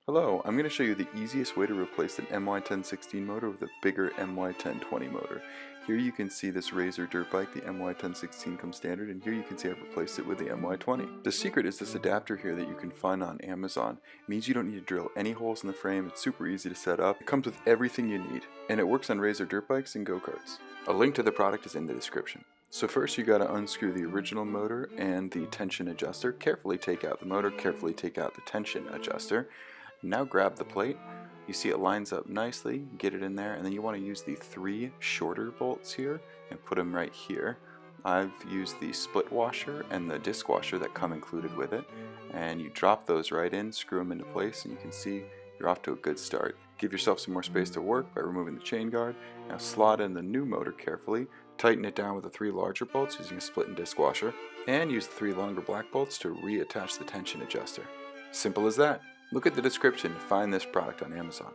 Hello, I'm going to show you the easiest way to replace an MY1016 motor with a bigger MY1020 motor. Here you can see this Razor dirt bike, the MY1016 comes standard, and here you can see I've replaced it with the MY20. The secret is this adapter here that you can find on Amazon. It means you don't need to drill any holes in the frame, it's super easy to set up, it comes with everything you need, and it works on Razor dirt bikes and go-karts. A link to the product is in the description. So first you got to unscrew the original motor and the tension adjuster. Carefully take out the motor, carefully take out the tension adjuster. Now grab the plate. You see it lines up nicely, get it in there, and then you want to use the 3 shorter bolts here and put them right here. I've used the split washer and the disc washer that come included with it, and you drop those right in, screw them into place, and you can see you're off to a good start. Give yourself some more space to work by removing the chain guard. Now slot in the new motor carefully, tighten it down with the 3 larger bolts using a split and disc washer, and use the 3 longer black bolts to reattach the tension adjuster. Simple as that. Look at the description to find this product on Amazon.